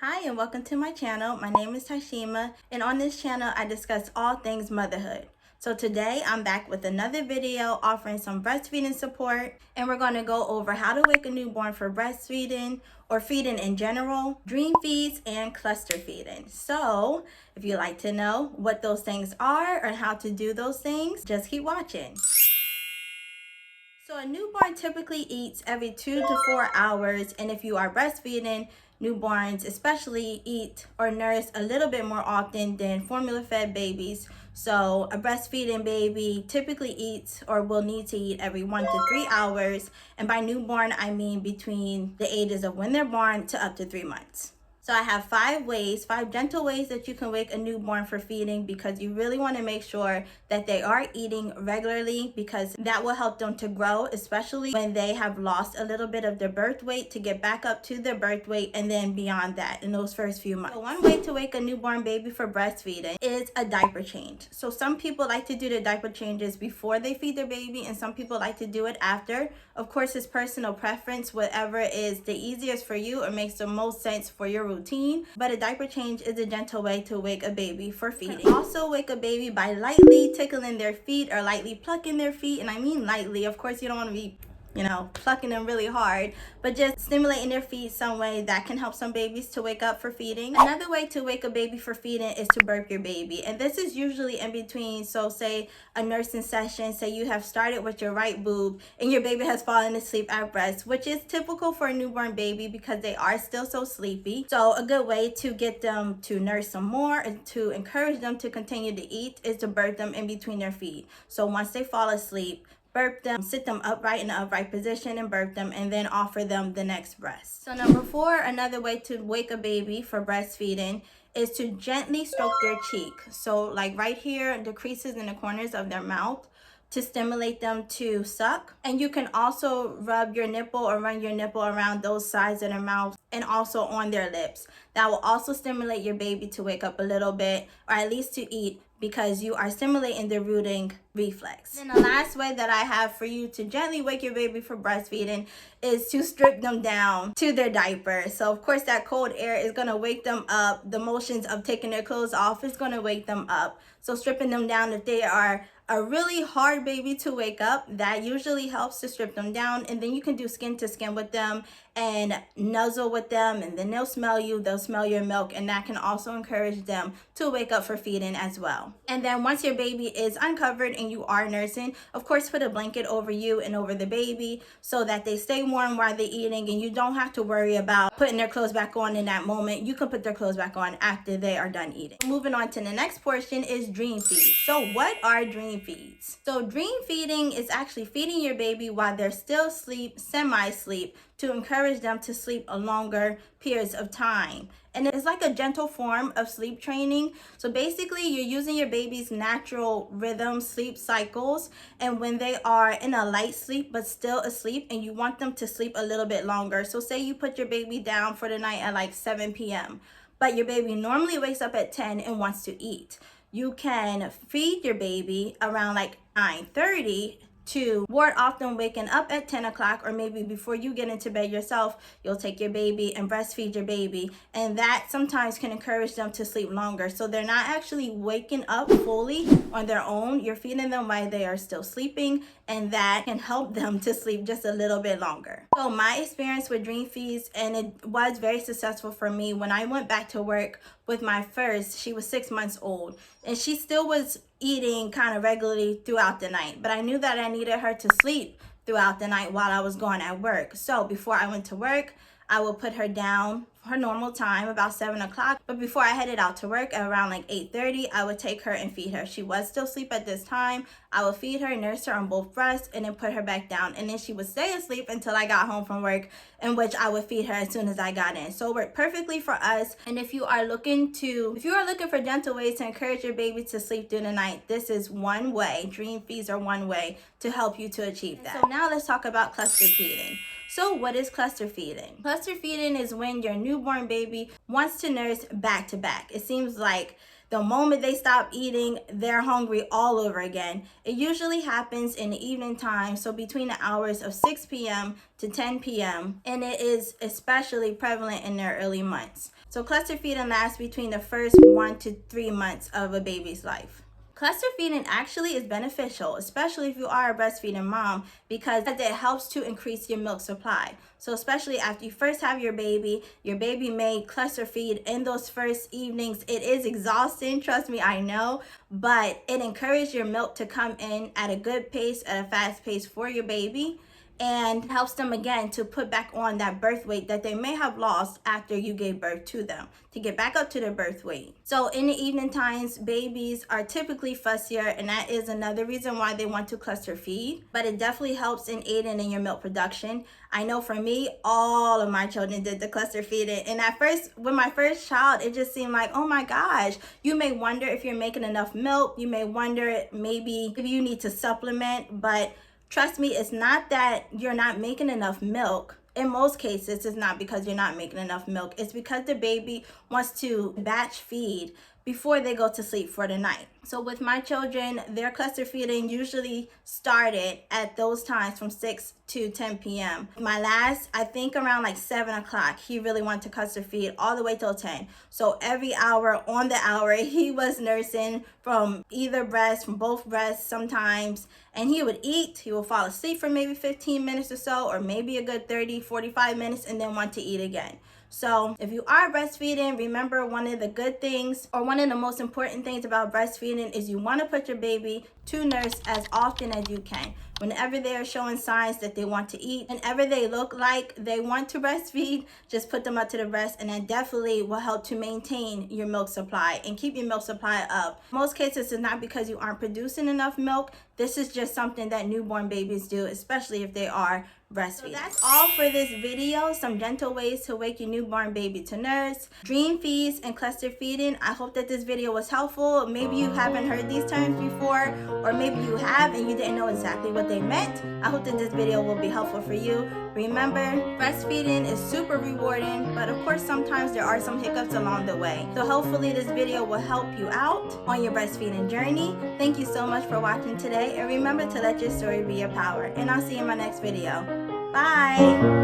Hi and welcome to my channel. My name is Tashima, and on this channel I discuss all things motherhood. So today I'm back with another video offering some breastfeeding support, and we're going to go over how to wake a newborn for breastfeeding or feeding in general, dream feeds, and cluster feeding. So if you'd like to know what those things are or how to do those things, just keep watching. So a newborn typically eats every 2 to 4 hours, and if you are breastfeeding, newborns especially eat or nurse a little bit more often than formula fed babies. So a breastfeeding baby typically eats or will need to eat every 1 to 3 hours, and by newborn I mean between the ages of when they're born to up to 3 months. So I have 5 gentle ways that you can wake a newborn for feeding, because you really want to make sure that they are eating regularly, because that will help them to grow, especially when they have lost a little bit of their birth weight, to get back up to their birth weight and then beyond that in those first few months. So one way to wake a newborn baby for breastfeeding is a diaper change. So some people like to do the diaper changes before they feed their baby, and some people like to do it after. Of course, it's personal preference, whatever is the easiest for you or makes the most sense for your routine. But a diaper change is a gentle way to wake a baby for feeding. Also wake a baby by lightly tickling their feet or lightly plucking their feet, and I mean lightly. Of course, you don't want to be plucking them really hard, but just stimulating their feet some way that can help some babies to wake up for feeding. Another way to wake a baby for feeding is to burp your baby, and this is usually in between. So say a nursing session, say you have started with your right boob and your baby has fallen asleep at breast, which is typical for a newborn baby because they are still so sleepy. So a good way to get them to nurse some more and to encourage them to continue to eat is to burp them in between their feet. So once they fall asleep, burp them, sit them upright in the upright position and burp them, and then offer them the next breast. So number 4, another way to wake a baby for breastfeeding is to gently stroke their cheek. So like right here, the creases in the corners of their mouth, to stimulate them to suck. And you can also rub your nipple or run your nipple around those sides of their mouth and also on their lips. That will also stimulate your baby to wake up a little bit, or at least to eat, because you are stimulating the rooting reflex. Then the last way that I have for you to gently wake your baby for breastfeeding is to strip them down to their diaper. So of course that cold air is going to wake them up. The motions of taking their clothes off is going to wake them up. So stripping them down, if they are a really hard baby to wake up, that usually helps to strip them down, and then you can do skin to skin with them and nuzzle with them, and then they'll smell you, they'll smell your milk, and that can also encourage them to wake up for feeding as well. And then once your baby is uncovered and you are nursing, of course put a blanket over you and over the baby so that they stay warm while they're eating, and you don't have to worry about putting their clothes back on in that moment. You can put their clothes back on after they are done eating. Moving on to the next portion is dream feeds. So what are dream feeds? So dream feeding is actually feeding your baby while they're still asleep, semi-sleep, to encourage them to sleep a longer periods of time. And it's like a gentle form of sleep training. So basically you're using your baby's natural rhythm sleep cycles, and when they are in a light sleep but still asleep and you want them to sleep a little bit longer. So say you put your baby down for the night at like 7 p.m. but your baby normally wakes up at 10 and wants to eat. You can feed your baby around like 9:30 to ward off them waking up at 10 o'clock, or maybe before you get into bed yourself, you'll take your baby and breastfeed your baby, and that sometimes can encourage them to sleep longer. So they're not actually waking up fully on their own. You're feeding them while they are still sleeping, and that can help them to sleep just a little bit longer. So my experience with dream feeds, and it was very successful for me, when I went back to work with my first, she was 6 months old, and she still was eating kind of regularly throughout the night, but I knew that I needed her to sleep throughout the night while I was going at work. So before I went to work, I would put her down for her normal time, about 7 o'clock. But before I headed out to work at around like 8:30, I would take her and feed her. She was still asleep at this time. I would feed her, nurse her on both breasts, and then put her back down. And then she would stay asleep until I got home from work, in which I would feed her as soon as I got in. So it worked perfectly for us. And if you are looking for gentle ways to encourage your baby to sleep through the night, this is one way. Dream feeds are one way to help you to achieve that. So now let's talk about cluster feeding. So what is cluster feeding? Cluster feeding is when your newborn baby wants to nurse back to back. It seems like the moment they stop eating, they're hungry all over again. It usually happens in the evening time, so between the hours of 6 p.m. to 10 p.m., and it is especially prevalent in their early months. So cluster feeding lasts between the first 1 to 3 months of a baby's life. Cluster feeding actually is beneficial, especially if you are a breastfeeding mom, because it helps to increase your milk supply. So especially after you first have your baby may cluster feed in those first evenings. It is exhausting, trust me, I know, but it encourages your milk to come in at a good pace, at a fast pace for your baby, and helps them again to put back on that birth weight that they may have lost after you gave birth to them, to get back up to their birth weight. So in the evening times, babies are typically fussier, and that is another reason why they want to cluster feed, but it definitely helps in aiding in your milk production. I know for me, all of my children did the cluster feeding, and at first, with my first child, it just seemed like, oh my gosh, you may wonder if you're making enough milk, you may wonder maybe if you need to supplement, but trust me, it's not that you're not making enough milk. In most cases, it's not because you're not making enough milk. It's because the baby wants to batch feed before they go to sleep for the night. So with my children, their cluster feeding usually started at those times from 6 to 10 p.m. My last, I think around like 7 o'clock, he really wanted to cluster feed all the way till 10. So every hour on the hour, he was nursing from either breast, from both breasts sometimes, and he would eat, he would fall asleep for maybe 15 minutes or so, or maybe a good 30, 45 minutes, and then want to eat again. So if you are breastfeeding, remember one of the good things, or one of the most important things about breastfeeding, is you want to put your baby to nurse as often as you can. Whenever they are showing signs that they want to eat, whenever they look like they want to breastfeed, just put them up to the breast, and that definitely will help to maintain your milk supply and keep your milk supply up. In most cases, it's not because you aren't producing enough milk. This is just something that newborn babies do, especially if they are breastfeeding. So that's all for this video. Some gentle ways to wake your newborn baby to nurse, dream feeds, and cluster feeding. I hope that this video was helpful. Maybe you haven't heard these terms before, or maybe you have and you didn't know exactly what they meant. I hope that this video will be helpful for you. Remember, breastfeeding is super rewarding, but of course sometimes there are some hiccups along the way. So hopefully this video will help you out on your breastfeeding journey. Thank you so much for watching today, and remember to let your story be your power. And I'll see you in my next video. Bye!